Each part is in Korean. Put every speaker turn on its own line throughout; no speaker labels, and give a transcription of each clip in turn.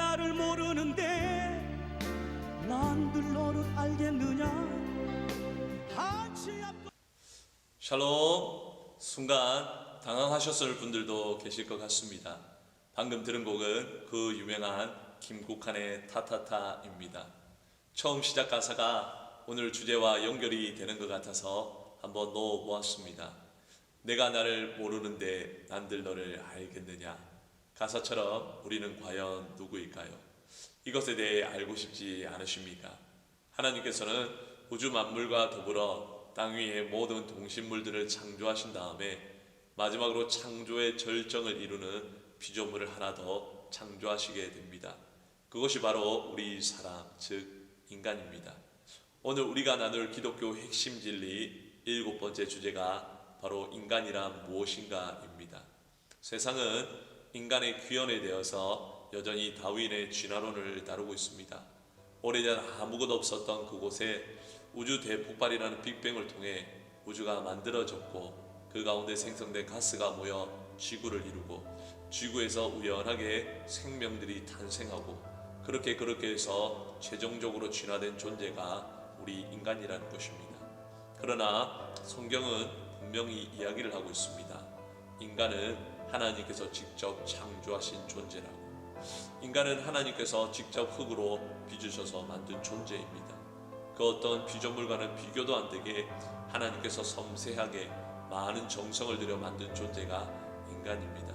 나를 모르는데 난들 너를 알겠느냐. 한치 앞
샬롬. 순간 당황하셨을 분들도 계실 것 같습니다. 방금 들은 곡은 그 유명한 김국환의 타타타입니다. 처음 시작 가사가 오늘 주제와 연결이 되는 것 같아서 한번 넣어보았습니다. 내가 나를 모르는데 난들 너를 알겠느냐. 가사처럼 우리는 과연 누구일까요? 이것에 대해 알고 싶지 않으십니까? 하나님께서는 우주 만물과 더불어 땅 위의 모든 동식물들을 창조하신 다음에 마지막으로 창조의 절정을 이루는 피조물을 하나 더 창조하시게 됩니다. 그것이 바로 우리 사람, 즉 인간입니다. 오늘 우리가 나눌 기독교 핵심 진리 7번째 주제가 바로 인간이란 무엇인가입니다. 세상은 인간의 귀환에 대해서 여전히 다윈의 진화론을 다루고 있습니다. 오래전 아무것도 없었던 그곳에 우주 대폭발이라는 빅뱅을 통해 우주가 만들어졌고 그 가운데 생성된 가스가 모여 지구를 이루고 지구에서 우연하게 생명들이 탄생하고 그렇게 해서 최종적으로 진화된 존재가 우리 인간이라는 것입니다. 그러나 성경은 분명히 이야기를 하고 있습니다. 인간은 하나님께서 직접 창조하신 존재라고. 인간은 하나님께서 직접 흙으로 빚으셔서 만든 존재입니다. 그 어떤 피조물과는 비교도 안 되게 하나님께서 섬세하게 많은 정성을 들여 만든 존재가 인간입니다.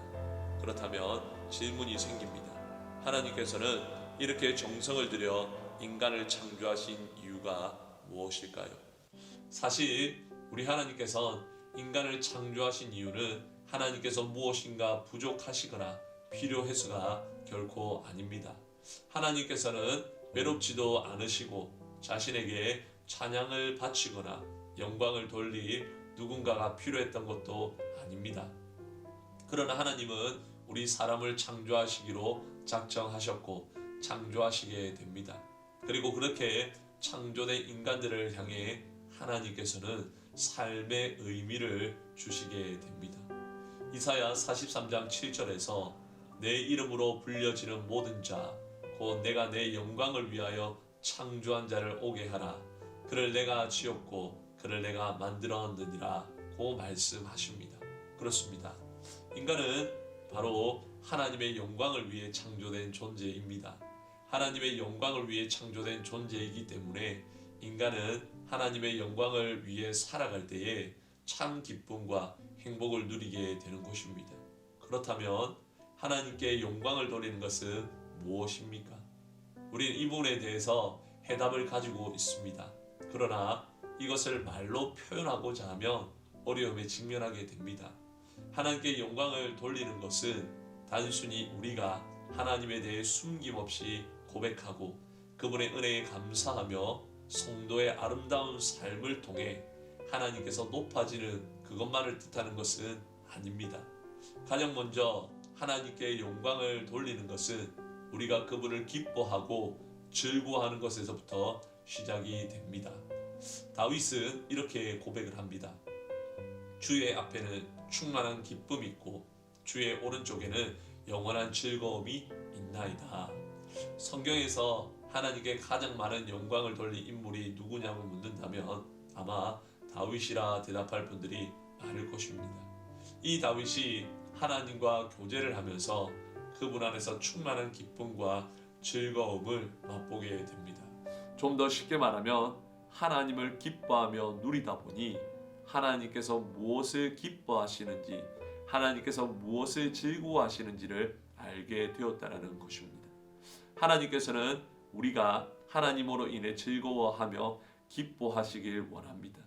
그렇다면 질문이 생깁니다. 하나님께서는 이렇게 정성을 들여 인간을 창조하신 이유가 무엇일까요? 사실 우리 하나님께서는 인간을 창조하신 이유는 하나님께서 무엇인가 부족하시거나 필요해서가 결코 아닙니다. 하나님께서는 외롭지도 않으시고 자신에게 찬양을 바치거나 영광을 돌릴 누군가가 필요했던 것도 아닙니다. 그러나 하나님은 우리 사람을 창조하시기로 작정하셨고 창조하시게 됩니다. 그리고 그렇게 창조된 인간들을 향해 하나님께서는 삶의 의미를 주시게 됩니다. 이사야 43장 7절에서 내 이름으로 불려지는 모든 자 곧 내가 내 영광을 위하여 창조한 자를 오게 하라. 그를 내가 지었고 그를 내가 만들었느니라 고 말씀하십니다. 그렇습니다. 인간은 바로 하나님의 영광을 위해 창조된 존재입니다. 하나님의 영광을 위해 창조된 존재이기 때문에 인간은 하나님의 영광을 위해 살아갈 때에 참 기쁨과 행복을 누리게 되는 것입니다. 그렇다면 하나님께 영광을 돌리는 것은 무엇입니까? 우리는 이 부분에 대해서 해답을 가지고 있습니다. 그러나 이것을 말로 표현하고자 하면 어려움에 직면하게 됩니다. 하나님께 영광을 돌리는 것은 단순히 우리가 하나님에 대해 숨김없이 고백하고 그분의 은혜에 감사하며 성도의 아름다운 삶을 통해 하나님께서 높아지는 그것만을 뜻하는 것은 아닙니다. 가장 먼저 하나님께 영광을 돌리는 것은 우리가 그분을 기뻐하고 즐거워하는 것에서부터 시작이 됩니다. 다윗은 이렇게 고백을 합니다. 주의 앞에는 충만한 기쁨이 있고 주의 오른쪽에는 영원한 즐거움이 있나이다. 성경에서 하나님께 가장 많은 영광을 돌린 인물이 누구냐고 묻는다면 아마 다윗이라 대답할 분들이 많을 것입니다. 이 다윗이 하나님과 교제를 하면서 그분 안에서 충만한 기쁨과 즐거움을 맛보게 됩니다. 좀 더 쉽게 말하면 하나님을 기뻐하며 누리다 보니 하나님께서 무엇을 기뻐하시는지 하나님께서 무엇을 즐거워하시는지를 알게 되었다는 것입니다. 하나님께서는 우리가 하나님으로 인해 즐거워하며 기뻐하시길 원합니다.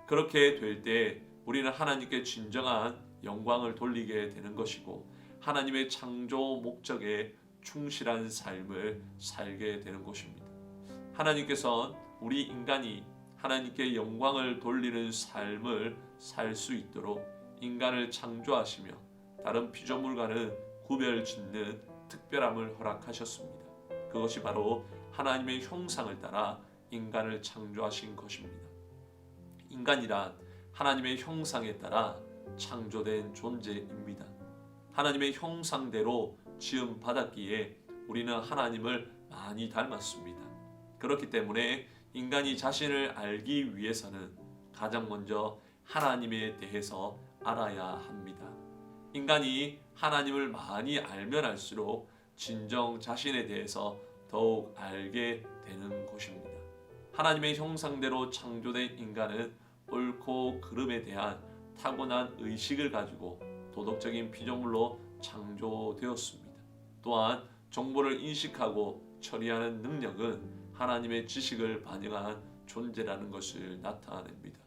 그렇게 될 때 우리는 하나님께 진정한 영광을 돌리게 되는 것이고 하나님의 창조 목적에 충실한 삶을 살게 되는 것입니다. 하나님께서는 우리 인간이 하나님께 영광을 돌리는 삶을 살 수 있도록 인간을 창조하시며 다른 피조물과는 구별짓는 특별함을 허락하셨습니다. 그것이 바로 하나님의 형상을 따라 인간을 창조하신 것입니다. 인간이란 하나님의 형상에 따라 창조된 존재입니다. 하나님의 형상대로 지음 받았기에 우리는 하나님을 많이 닮았습니다. 그렇기 때문에 인간이 자신을 알기 위해서는 가장 먼저 하나님에 대해서 알아야 합니다. 인간이 하나님을 많이 알면 알수록 진정 자신에 대해서 더욱 알게 되는 것입니다. 하나님의 형상대로 창조된 인간은 옳고 그름에 대한 타고난 의식을 가지고 도덕적인 피조물로 창조되었습니다. 또한 정보를 인식하고 처리하는 능력은 하나님의 지식을 반영한 존재라는 것을 나타냅니다.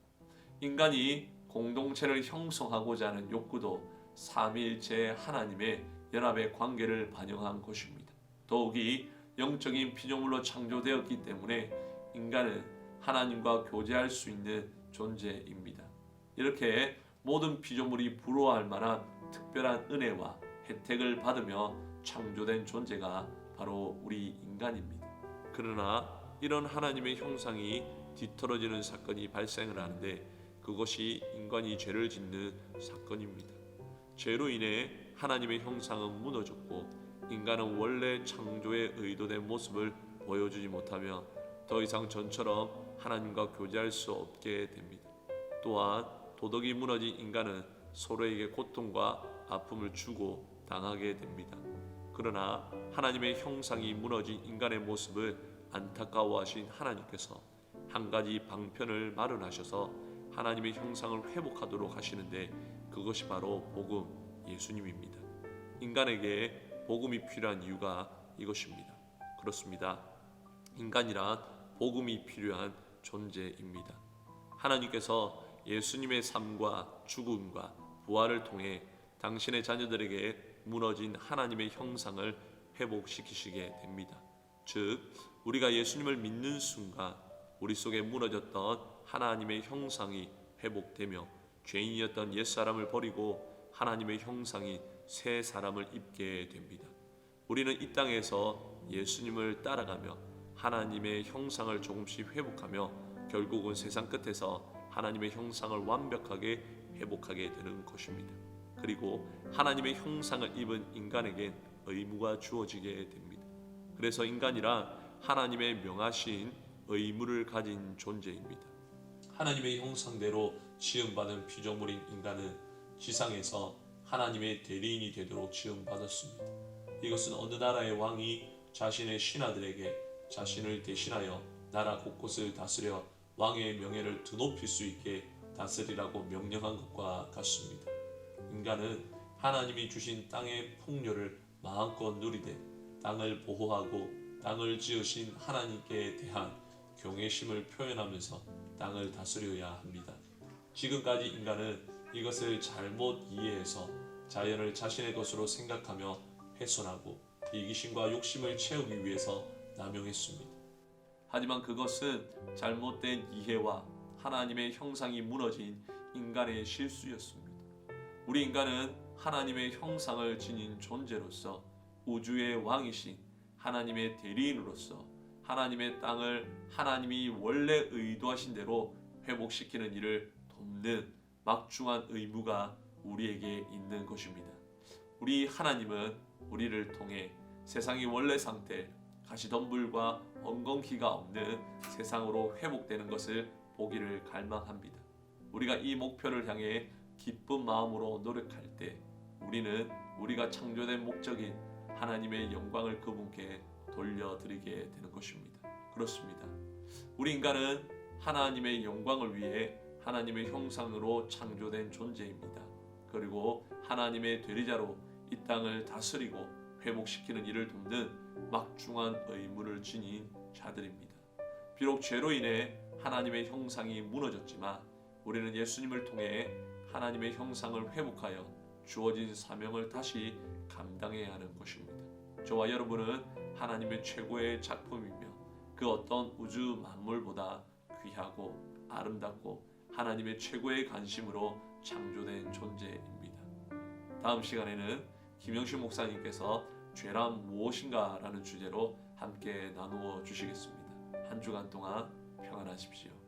인간이 공동체를 형성하고자 하는 욕구도 삼위일체 하나님의 연합의 관계를 반영한 것입니다. 더욱이 영적인 피조물로 창조되었기 때문에 인간은 하나님과 교제할 수 있는 존재입니다. 이렇게 모든 피조물이 부러워할 만한 특별한 은혜와 혜택을 받으며 창조된 존재가 바로 우리 인간입니다. 그러나 이런 하나님의 형상이 뒤떨어지는 사건이 발생을 하는데 그것이 인간이 죄를 짓는 사건입니다. 죄로 인해 하나님의 형상은 무너졌고 인간은 원래 창조에 의도된 모습을 보여주지 못하며 더 이상 전처럼 하나님과 교제할 수 없게 됩니다. 또한 도덕이 무너진 인간은 서로에게 고통과 아픔을 주고 당하게 됩니다. 그러나 하나님의 형상이 무너진 인간의 모습을 안타까워하신 하나님께서 한 가지 방편을 마련하셔서 하나님의 형상을 회복하도록 하시는데 그것이 바로 복음 예수님입니다. 인간에게 복음이 필요한 이유가 이것입니다. 그렇습니다. 인간이란 복음이 필요한 존재입니다. 하나님께서 예수님의 삶과 죽음과 부활을 통해 당신의 자녀들에게 무너진 하나님의 형상을 회복시키시게 됩니다. 즉, 우리가 예수님을 믿는 순간 우리 속에 무너졌던 하나님의 형상이 회복되며 죄인이었던 옛사람을 버리고 하나님의 형상이 새 사람을 입게 됩니다. 우리는 이 땅에서 예수님을 따라가며 하나님의 형상을 조금씩 회복하며 결국은 세상 끝에서 하나님의 형상을 완벽하게 회복하게 되는 것입니다. 그리고 하나님의 형상을 입은 인간에겐 의무가 주어지게 됩니다. 그래서 인간이란 하나님의 명하신 의무를 가진 존재입니다. 하나님의 형상대로 지음받은 피조물인 인간은 지상에서 하나님의 대리인이 되도록 지음받았습니다. 이것은 어느 나라의 왕이 자신의 신하들에게 자신을 대신하여 나라 곳곳을 다스려 왕의 명예를 드높일 수 있게 다스리라고 명령한 것과 같습니다. 인간은 하나님이 주신 땅의 풍요를 마음껏 누리되 땅을 보호하고 땅을 지으신 하나님께 대한 경외심을 표현하면서 땅을 다스려야 합니다. 지금까지 인간은 이것을 잘못 이해해서 자연을 자신의 것으로 생각하며 훼손하고 이기심과 욕심을 채우기 위해서 남용했습니다. 하지만 그것은 잘못된 이해와 하나님의 형상이 무너진 인간의 실수였습니다. 우리 인간은 하나님의 형상을 지닌 존재로서 우주의 왕이신 하나님의 대리인으로서 하나님의 땅을 하나님이 원래 의도하신 대로 회복시키는 일을 돕는 막중한 의무가 우리에게 있는 것입니다. 우리 하나님은 우리를 통해 세상이 원래 상태, 가시덤불과 엉겅퀴가 없는 세상으로 회복되는 것을 보기를 갈망합니다. 우리가 이 목표를 향해 기쁜 마음으로 노력할 때 우리는 우리가 창조된 목적인 하나님의 영광을 그분께 돌려드리게 되는 것입니다. 그렇습니다. 우리 인간은 하나님의 영광을 위해 하나님의 형상으로 창조된 존재입니다. 그리고 하나님의 대리자로 이 땅을 다스리고 회복시키는 일을 돕는 막중한 의무를 지닌 자들입니다. 비록 죄로 인해 하나님의 형상이 무너졌지만 우리는 예수님을 통해 하나님의 형상을 회복하여 주어진 사명을 다시 감당해야 하는 것입니다. 저와 여러분은 하나님의 최고의 작품이며 그 어떤 우주 만물보다 귀하고 아름답고 하나님의 최고의 관심으로 창조된 존재입니다. 다음 시간에는 김영신 목사님께서 죄란 무엇인가 라는 주제로 함께 나누어 주시겠습니다. 한 주간 동안 평안하십시오.